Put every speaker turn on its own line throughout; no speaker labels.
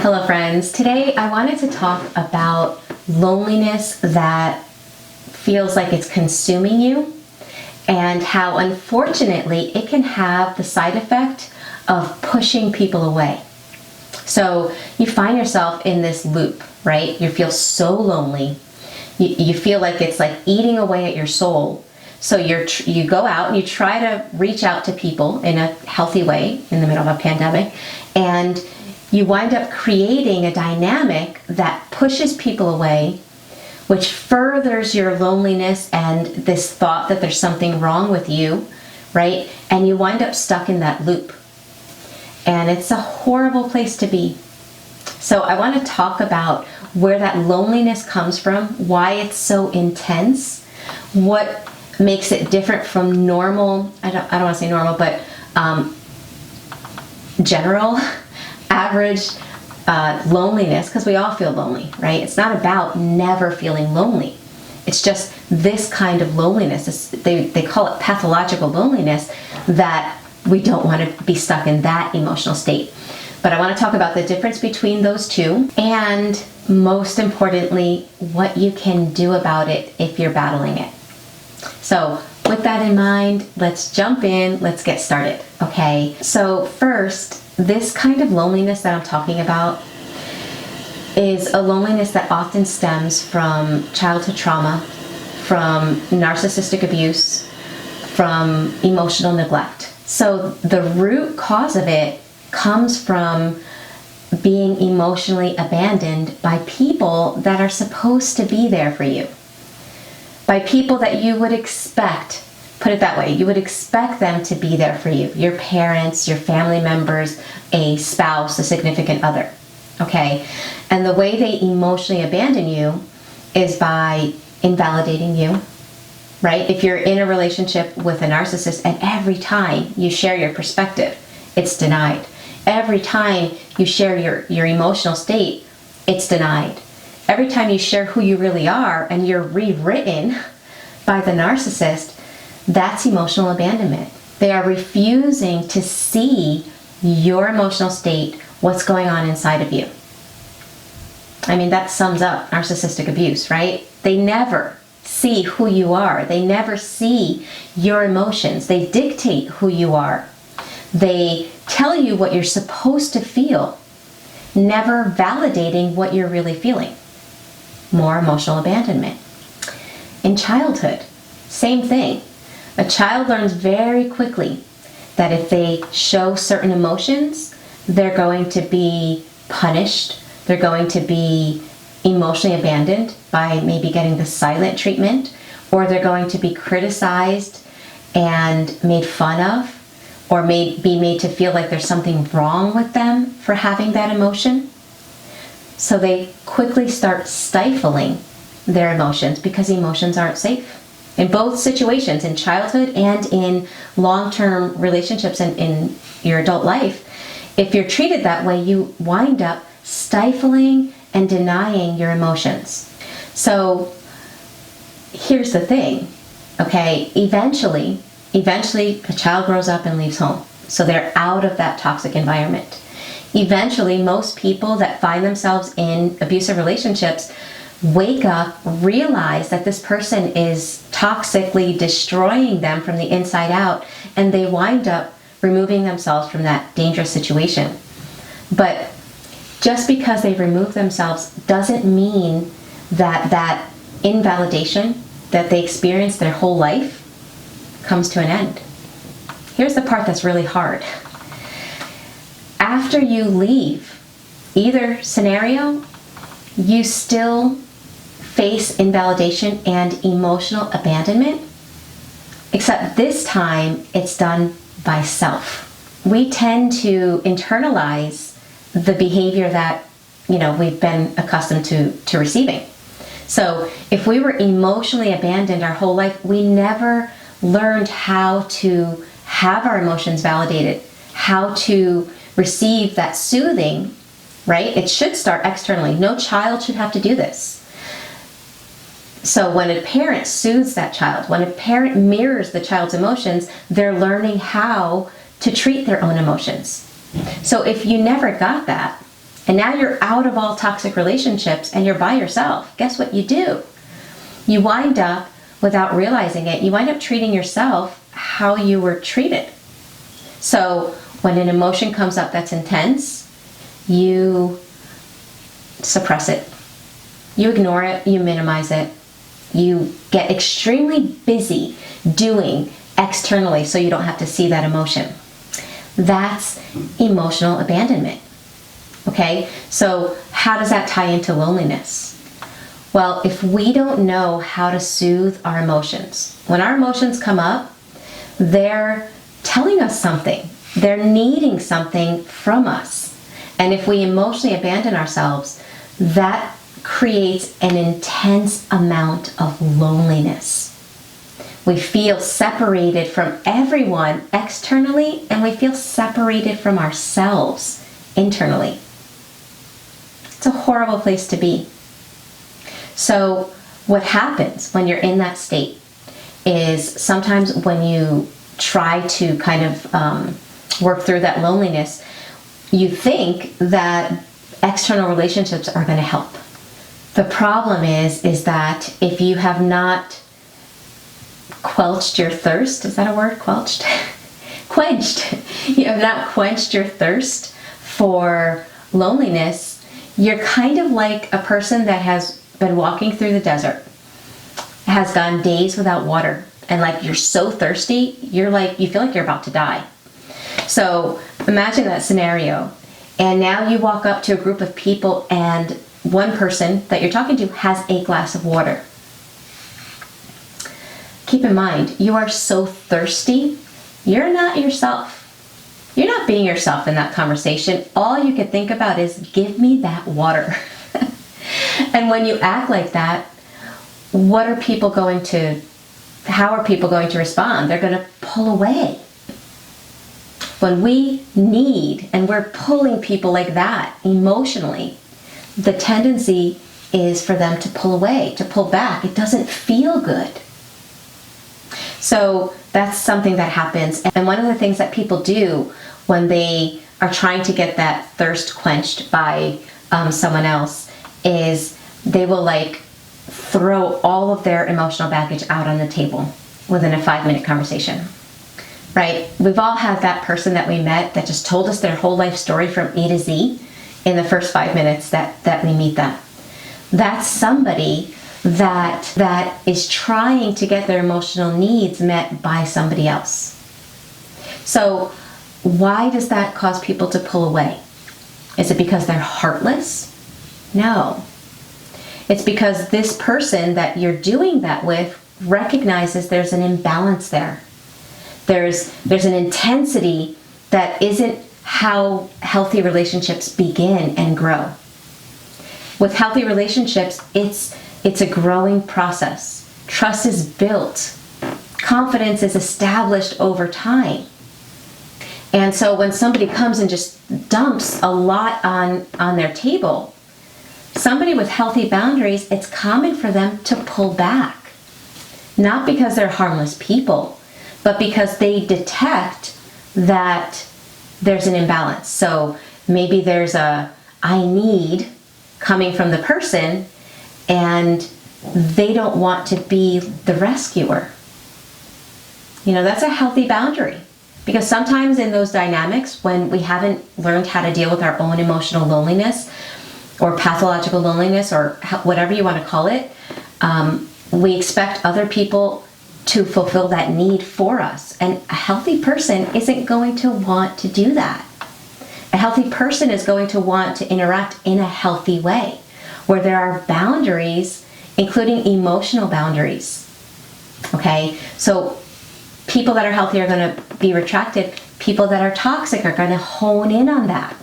Hello friends, today I wanted to talk about loneliness that feels like it's consuming you and how unfortunately it can have the side effect of pushing people away. So you find yourself in this loop, right? You feel so lonely. You feel like it's like eating away at your soul. So you go out and you try to reach out to people in a healthy way in the middle of a pandemic, and you wind up creating a dynamic that pushes people away, which furthers your loneliness and this thought that there's something wrong with you, right? And you wind up stuck in that loop. And it's a horrible place to be. So I want to talk about where that loneliness comes from, why it's so intense, what makes it different from normal, I don't want to say normal, but general average loneliness, because we all feel lonely, right? It's not about never feeling lonely. It's just this kind of loneliness. They call it pathological loneliness, that we don't want to be stuck in that emotional state. But I want to talk about the difference between those two, and most importantly, what you can do about it if you're battling it. So with that in mind, let's jump in, let's get started, okay? So first, this kind of loneliness that I'm talking about is a loneliness that often stems from childhood trauma, from narcissistic abuse, from emotional neglect. So the root cause of it comes from being emotionally abandoned by people that are supposed to be there for you, by people that you would expect. Put it that way, you would expect them to be there for you. Your parents, your family members, a spouse, a significant other, okay? And the way they emotionally abandon you is by invalidating you, right? If you're in a relationship with a narcissist and every time you share your perspective, it's denied. Every time you share your emotional state, it's denied. Every time you share who you really are and you're rewritten by the narcissist, that's emotional abandonment. They are refusing to see your emotional state, what's going on inside of you. I mean, that sums up narcissistic abuse, right? They never see who you are. They never see your emotions. They dictate who you are. They tell you what you're supposed to feel, never validating what you're really feeling. More emotional abandonment. In childhood, same thing. A child learns very quickly that if they show certain emotions, they're going to be punished. They're going to be emotionally abandoned by maybe getting the silent treatment, or they're going to be criticized and made fun of, or be made to feel like there's something wrong with them for having that emotion. So they quickly start stifling their emotions because emotions aren't safe. In both situations, in childhood and in long-term relationships and in your adult life, if you're treated that way, you wind up stifling and denying your emotions. So here's the thing, okay? Eventually, a child grows up and leaves home. So they're out of that toxic environment. Eventually, most people that find themselves in abusive relationships wake up, realize that this person is toxically destroying them from the inside out, and they wind up removing themselves from that dangerous situation. But just because they remove themselves doesn't mean that that invalidation that they experienced their whole life comes to an end. Here's the part that's really hard. After you leave either scenario, you still face invalidation and emotional abandonment, except this time it's done by self. We tend to internalize the behavior that we've been accustomed to receiving. So if we were emotionally abandoned our whole life, we never learned how to have our emotions validated, how to receive that soothing, right? It should start externally. No child should have to do this. So when a parent soothes that child, when a parent mirrors the child's emotions, they're learning how to treat their own emotions. So if you never got that, And now you're out of all toxic relationships and you're by yourself. Guess what you do? You wind up, without realizing it, you wind up treating yourself how you were treated. So when an emotion comes up that's intense, you suppress it. You ignore it, you minimize it. You get extremely busy doing externally so you don't have to see that emotion. That's emotional abandonment. Okay, so how does that tie into loneliness? Well, if we don't know how to soothe our emotions, when our emotions come up, they're telling us something. They're needing something from us. And if we emotionally abandon ourselves, that creates an intense amount of loneliness. We feel separated from everyone externally, and we feel separated from ourselves internally. It's a horrible place to be. So what happens when you're in that state is sometimes when you try to kind of work through that loneliness, you think that external relationships are going to help. The problem is that if you have not quenched your thirst, is that a word? Quenched? Quenched. You have not quenched your thirst for loneliness, you're kind of like a person that has been walking through the desert, has gone days without water, and like you're so thirsty, you feel like you're about to die. So imagine that scenario. And now you walk up to a group of people and one person that you're talking to has a glass of water. Keep in mind, you are so thirsty, you're not yourself. You're not being yourself in that conversation. All you can think about is, give me that water. And when you act like that, how are people going to respond? They're going to pull away. When we need, and we're pulling people like that emotionally, the tendency is for them to pull away, to pull back. It doesn't feel good. So that's something that happens. And one of the things that people do when they are trying to get that thirst quenched by someone else is they will throw all of their emotional baggage out on the table within a 5-minute conversation. Right? We've all had that person that we met that just told us their whole life story from A to Z in the first 5 minutes that we meet them. That's somebody that is trying to get their emotional needs met by somebody else. So why does that cause people to pull away? Is it because they're heartless? No. It's because this person that you're doing that with recognizes there's an imbalance there. There's an intensity that isn't how healthy relationships begin and grow. With healthy relationships, it's a growing process. Trust is built. Confidence is established over time. And so when somebody comes and just dumps a lot on their table, somebody with healthy boundaries, it's common for them to pull back. Not because they're harmless people, but because they detect that there's an imbalance. So maybe there's a I need coming from the person, and they don't want to be the rescuer. That's a healthy boundary. Because sometimes in those dynamics, when we haven't learned how to deal with our own emotional loneliness or pathological loneliness or whatever you want to call it, we expect other people to fulfill that need for us. And a healthy person isn't going to want to do that. A healthy person is going to want to interact in a healthy way, where there are boundaries, including emotional boundaries. Okay? So people that are healthy are going to be retracted. People that are toxic are going to hone in on that.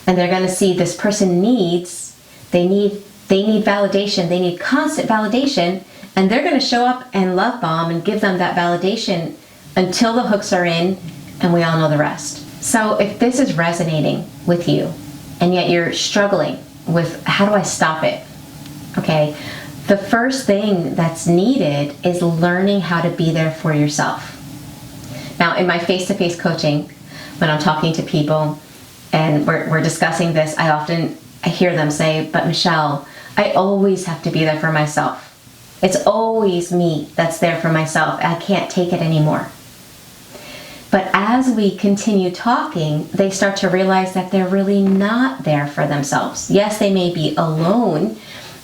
And they're going to see this person they need validation. They need constant validation. And they're going to show up and love bomb and give them that validation until the hooks are in, and we all know the rest. So if this is resonating with you, and yet you're struggling with how do I stop it? Okay, the first thing that's needed is learning how to be there for yourself. Now, in my face-to-face coaching, when I'm talking to people, and we're discussing this, I hear them say, but Michele, I always have to be there for myself. It's always me that's there for myself. I can't take it anymore. But as we continue talking, they start to realize that they're really not there for themselves. Yes, they may be alone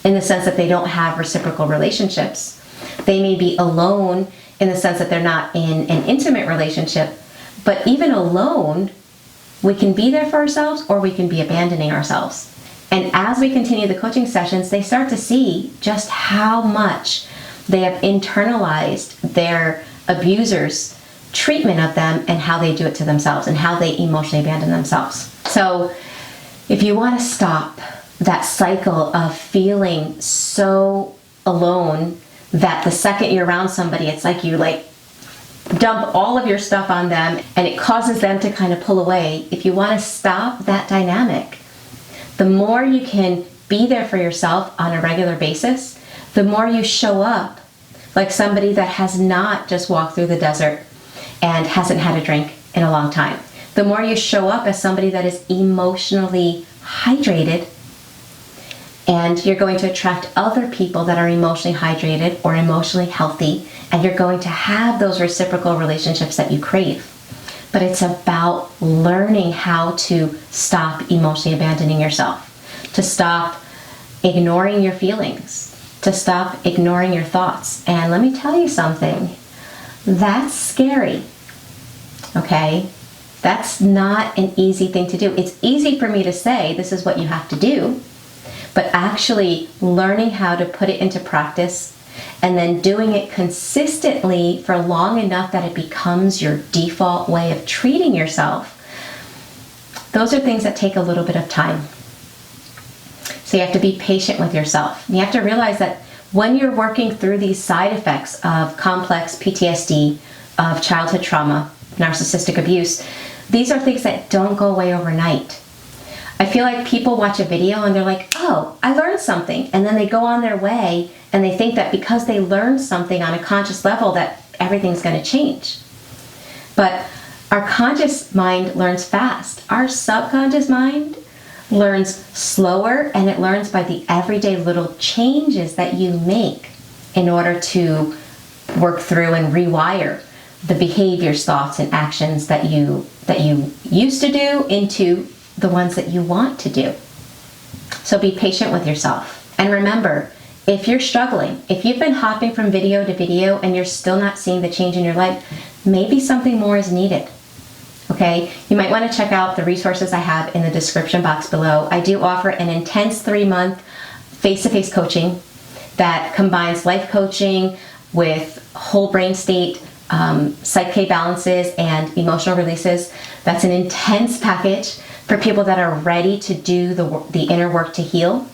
in the sense that they don't have reciprocal relationships. They may be alone in the sense that they're not in an intimate relationship. But even alone, we can be there for ourselves or we can be abandoning ourselves. And as we continue the coaching sessions, they start to see just how much they have internalized their abusers' treatment of them and how they do it to themselves and how they emotionally abandon themselves. So if you want to stop that cycle of feeling so alone that the second you're around somebody, it's like you dump all of your stuff on them and it causes them to kind of pull away. If you want to stop that dynamic, the more you can be there for yourself on a regular basis, the more you show up like somebody that has not just walked through the desert and hasn't had a drink in a long time. The more you show up as somebody that is emotionally hydrated, and you're going to attract other people that are emotionally hydrated or emotionally healthy, and you're going to have those reciprocal relationships that you crave. But it's about learning how to stop emotionally abandoning yourself, to stop ignoring your feelings, to stop ignoring your thoughts. And let me tell you something, that's scary, okay? That's not an easy thing to do. It's easy for me to say, this is what you have to do, but actually learning how to put it into practice and then doing it consistently for long enough that it becomes your default way of treating yourself, those are things that take a little bit of time. So you have to be patient with yourself. You have to realize that when you're working through these side effects of complex PTSD, of childhood trauma, narcissistic abuse, these are things that don't go away overnight. I feel like people watch a video and they're like, oh, I learned something. And then they go on their way and they think that because they learned something on a conscious level that everything's going to change. But our conscious mind learns fast. Our subconscious mind learns slower, and it learns by the everyday little changes that you make in order to work through and rewire the behaviors, thoughts, and actions that you used to do into the ones that you want to do. So be patient with yourself. And remember, if you're struggling, if you've been hopping from video to video and you're still not seeing the change in your life, maybe something more is needed. Okay? You might want to check out the resources I have in the description box below. I do offer an intense 3-month face-to-face coaching that combines life coaching with whole brain state, Psych-K balances, and emotional releases. That's an intense package for people that are ready to do the inner work to heal.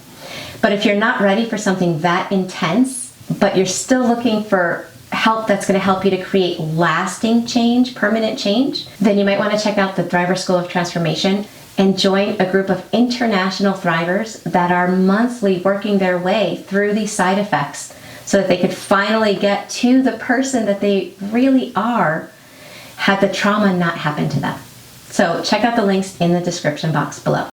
But if you're not ready for something that intense, but you're still looking for help that's going to help you to create lasting change, permanent change, then you might want to check out the Thriver School of Transformation and join a group of international thrivers that are monthly working their way through these side effects so that they could finally get to the person that they really are had the trauma not happened to them. So check out the links in the description box below.